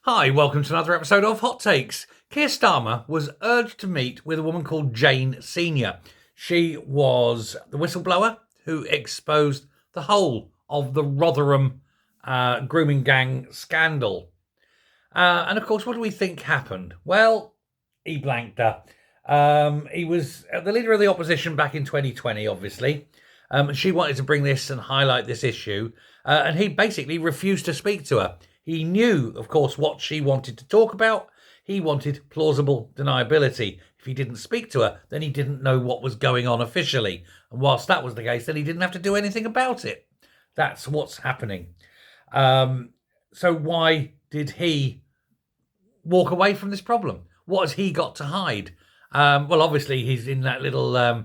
Hi, welcome to another episode of Hot Takes. Keir Starmer was urged to meet with a woman called Jane Senior. She was the whistleblower who exposed the whole of the Rotherham grooming gang scandal. And of course, what do we think happened? Well, he blanked her. He was the leader of the opposition back in 2020, obviously. She wanted to bring this and highlight this issue, and he basically refused to speak to her. He knew, of course, what she wanted to talk about. He wanted plausible deniability. If he didn't speak to her, then he didn't know what was going on officially. And whilst that was the case, then he didn't have to do anything about it. That's what's happening. So why did he walk away from this problem? What has he got to hide? Well, obviously, he's in that little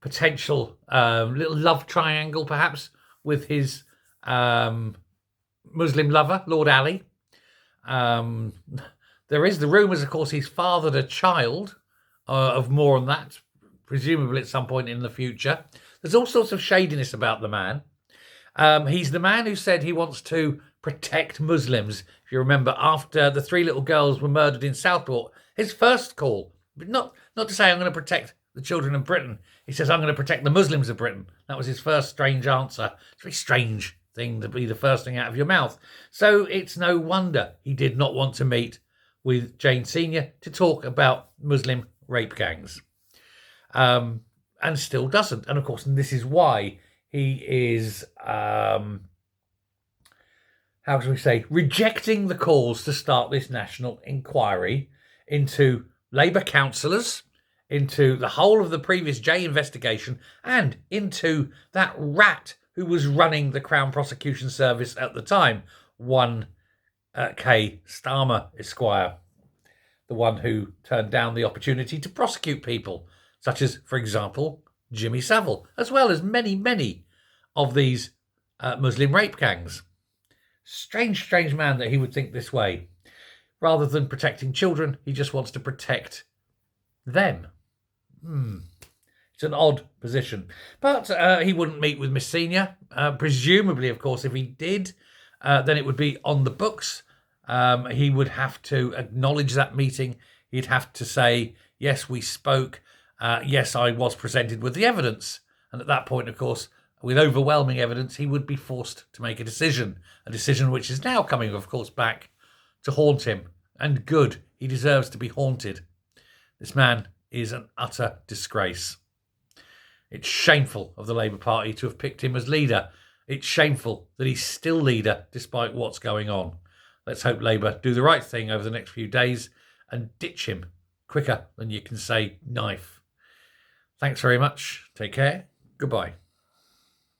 potential little love triangle, perhaps, with his Muslim lover, Lord Ali. There is the rumours, of course, he's fathered a child of more on that, presumably at some point in the future. There's all sorts of shadiness about the man. He's the man who said he wants to protect Muslims. If you remember, after the 3 little girls were murdered in Southport, his first call, but not to say I'm going to protect the children of Britain. He says, I'm going to protect the Muslims of Britain. That was his first strange answer. It's a very strange thing to be the first thing out of your mouth. So it's no wonder he did not want to meet with Jane Senior to talk about Muslim rape gangs. And still doesn't. And of course, this is why he is, how should we say, rejecting the calls to start this national inquiry into Labour councillors, into the whole of the previous J investigation, and into that rat who was running the Crown Prosecution Service at the time, one K. Starmer Esquire, the one who turned down the opportunity to prosecute people, such as, for example, Jimmy Savile, as well as many, many of these Muslim rape gangs. Strange man that he would think this way. Rather than protecting children, he just wants to protect them. It's an odd position. But he wouldn't meet with Miss Senior. Presumably, of course, if he did, then it would be on the books. He would have to acknowledge that meeting. He'd have to say, yes, we spoke. Yes, I was presented with the evidence. And at that point, of course, with overwhelming evidence, he would be forced to make a decision which is now coming, of course, back to haunt him. And good, he deserves to be haunted. This man is an utter disgrace. It's shameful of the Labour Party to have picked him as leader. It's shameful that he's still leader despite what's going on. Let's hope Labour do the right thing over the next few days and ditch him quicker than you can say knife. Thanks very much. Take care. Goodbye.